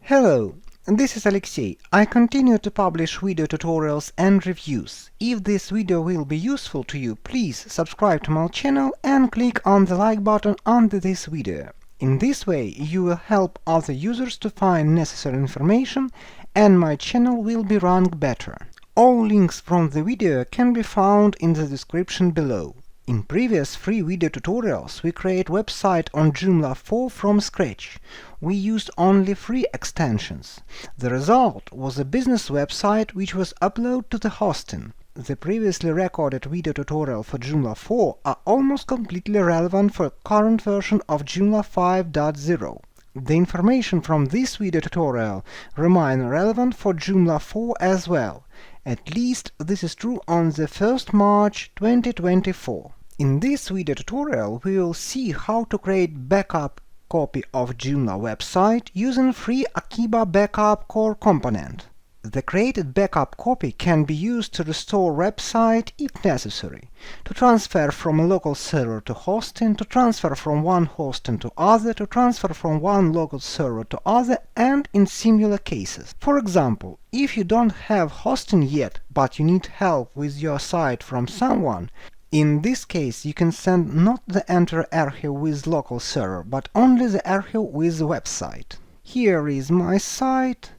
Hello, this is Alexey. I continue to publish video tutorials and reviews. If this video will be useful to you, please subscribe to my channel and click on the like button under this video. In this way, you will help other users to find necessary information and my channel will be ranked better. All links from the video can be found in the description below. In previous free video tutorials, we create website on Joomla 4 from scratch. We used only free extensions. The result was a business website which was uploaded to the hosting. The previously recorded video tutorial for Joomla 4 are almost completely relevant for current version of Joomla 5.0. The information from this video tutorial remain relevant for Joomla 4 as well. At least this is true on the 1st March 2024. In this video tutorial we will see how to create backup copy of Joomla website using free Akeeba Backup Core component. The created backup copy can be used to restore website if necessary, to transfer from a local server to hosting, to transfer from one hosting to other, to transfer from one local server to other, and in similar cases. For example, if you don't have hosting yet, but you need help with your site from someone, in this case you can send not the entire archive with local server, but only the archive with the website. Here is my site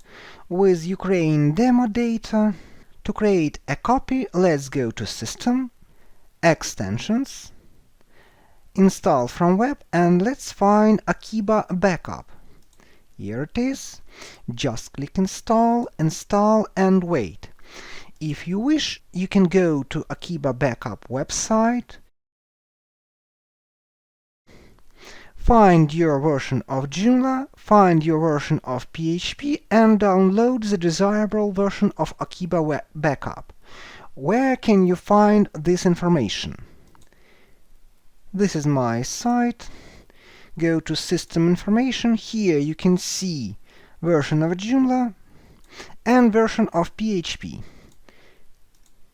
with Ukraine demo data. To create a copy, let's go to System, Extensions, Install from Web, and let's find Akeeba Backup. Here it is. Just click Install, Install, and wait. If you wish, you can go to Akeeba Backup website, find your version of Joomla, find your version of PHP, and download the desirable version of Akeeba Backup. Where can you find this information? This is my site. Go to System Information. Here you can see version of Joomla and version of PHP.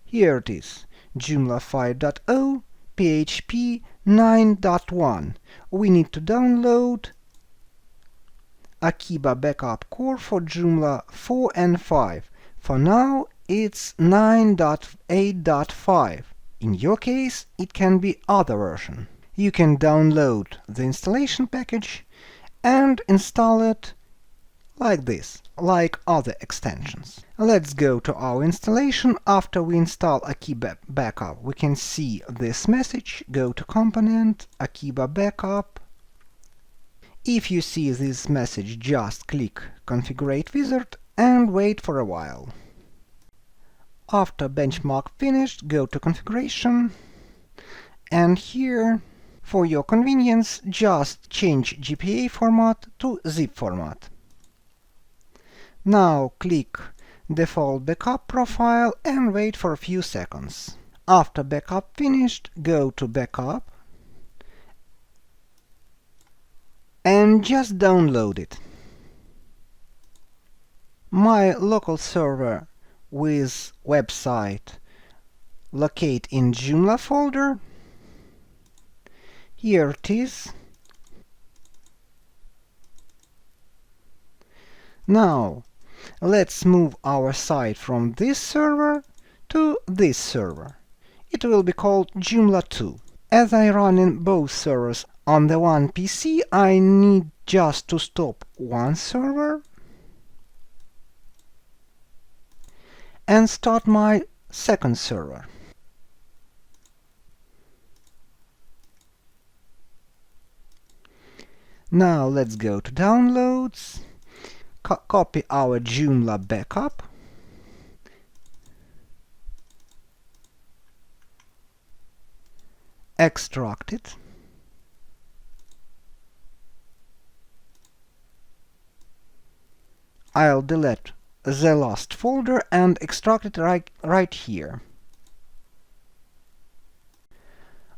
Here it is, Joomla 5.0, PHP 9.1. We need to download Akeeba Backup Core for Joomla 4 and 5. For now, it's 9.8.5. In your case, it can be other version. You can download the installation package and install it like this, like other extensions. Let's go to our installation. After we install Akeeba Backup, we can see this message. Go to Component, Akeeba Backup. If you see this message, just click Configure Wizard and wait for a while. After benchmark finished, go to Configuration, and here, for your convenience, just change GPA format to zip format. Now click Default Backup Profile and wait for a few seconds. After backup finished, go to Backup and just download it. My local server with website locate in Joomla folder. Here it is. Now let's move our site from this server to this server. It will be called Joomla 2. As I run in both servers on the one PC, I need just to stop one server and start my second server. Now let's go to Downloads, copy our Joomla backup, extract it, I'll delete the last folder and extract it right here.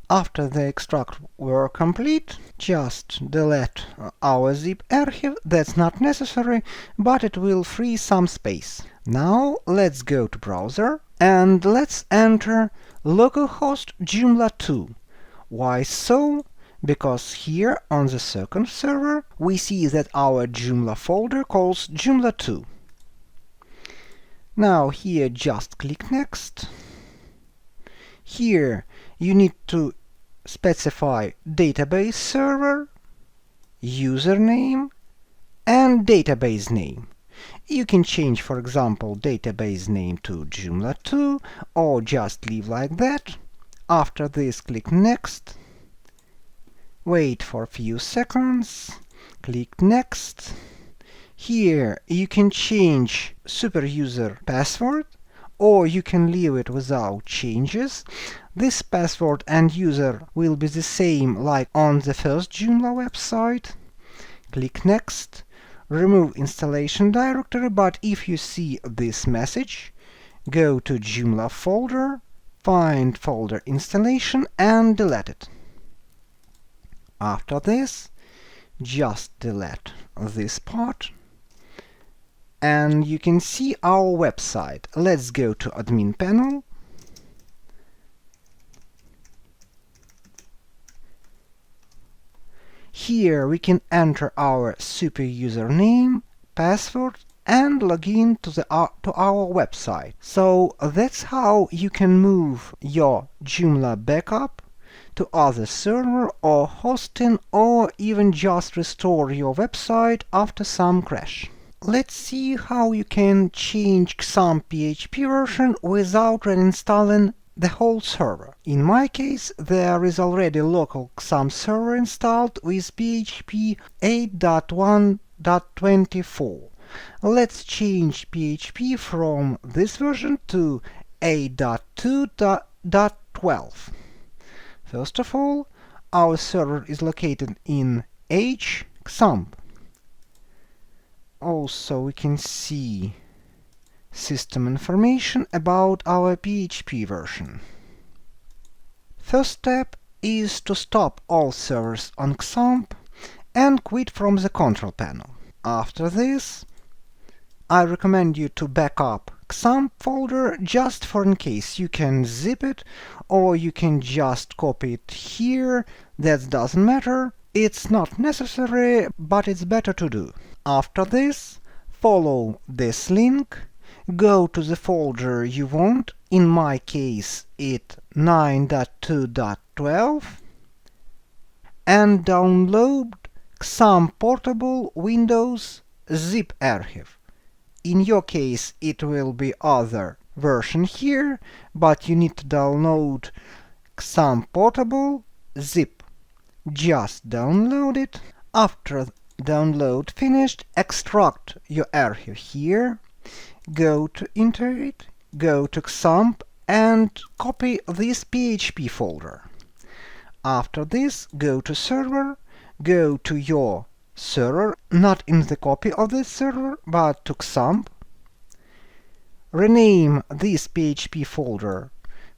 After the extract were complete, just delete our zip archive. That's not necessary, but it will free some space. Now let's go to browser and let's enter localhost Joomla 2. Why so? because here on the second server we see that our Joomla folder calls Joomla2. Now here just click Next. Here you need to specify database server, username, and database name. You can change, for example, database name to Joomla2, or just leave like that. After this, click Next. Wait for a few seconds. Click Next. Here you can change superuser password, or you can leave it without changes. This password and user will be the same like on the first Joomla website. Click Next. Remove installation directory, but if you see this message, go to Joomla folder, find folder installation and delete it. After this, just delete this part. And you can see our website. Let's go to admin panel. Here we can enter our super username, password, and login to our website. So that's how you can move your Joomla backup to other server or hosting, or even just restore your website after some crash. Let's see how you can change XAMPP PHP version without reinstalling the whole server. In my case, there is already local XAMPP server installed with PHP 8.1.24. Let's change PHP from this version to 8.2.12. First of all, our server is located in XAMPP. Also, we can see system information about our PHP version. First step is to stop all servers on XAMPP and quit from the control panel. After this, I recommend you to back up XAMPP folder just for in case. You can zip it, or you can just copy it here. That doesn't matter. It's not necessary, but it's better to do. After this, follow this link, go to the folder you want. In my case, it's 9.2.12, and download XAMPP Portable Windows zip archive. In your case, it will be other version here, but you need to download XAMPP Portable zip. Just download it. After download finished, extract your archive here, go to Integrate, go to XAMPP, and copy this PHP folder. After this, go to Server, go to your server, not in the copy of this server, but to XAMPP. Rename this PHP folder.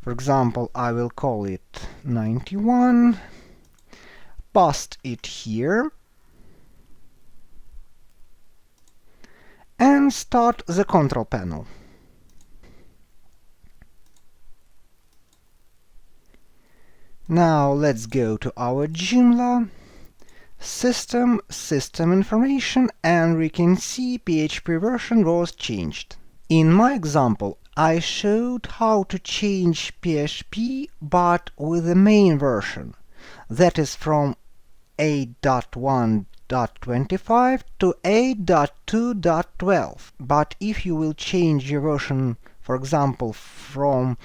For example, I will call it 91. Paste it here. And start the control panel. Now let's go to our Joomla, system information, and we can see PHP version was changed. In my example, I showed how to change PHP, but with the main version, that is from 8.1.25 to 8.2.12. But if you will change your version, for example, from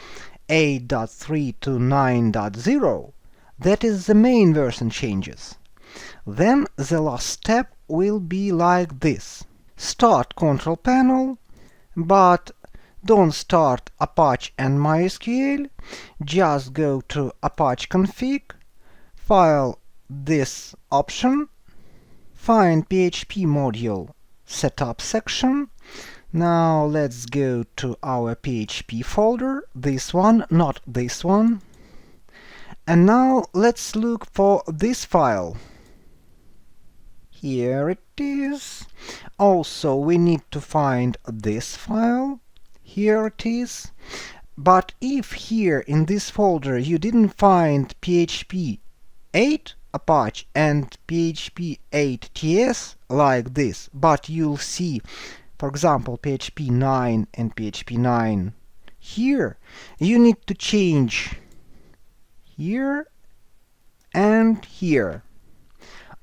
8.3 to 9.0, that is the main version changes. Then the last step will be like this. Start control panel, but don't start Apache and MySQL. Just go to Apache config, file this option, find PHP module setup section. Now let's go to our PHP folder, this one, not this one. And now let's look for this file. Here it is. Also, we need to find this file. Here it is. But if here in this folder you didn't find PHP 8, Apache and PHP 8.ts like this, but you'll see, for example, PHP 9 and PHP 9 here, you need to change here and here.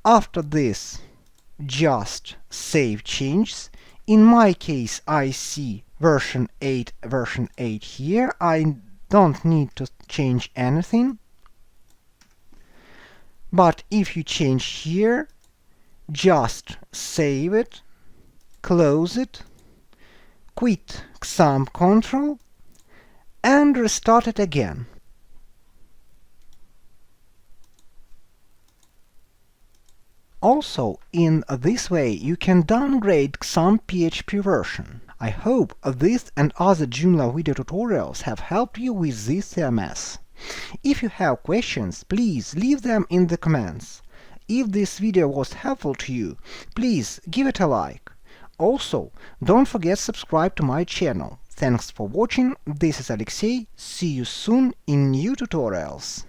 After this, just save changes. In my case, I see version 8 here. I don't need to change anything. But if you change here, just save it, close it, quit XAMPP control, and restart it again. Also, in this way, you can downgrade XAMPP PHP version. I hope this and other Joomla video tutorials have helped you with this CMS. If you have questions, please leave them in the comments. If this video was helpful to you, please give it a like. Also, don't forget to subscribe to my channel. Thanks for watching, this is Alexey, see you soon in new tutorials.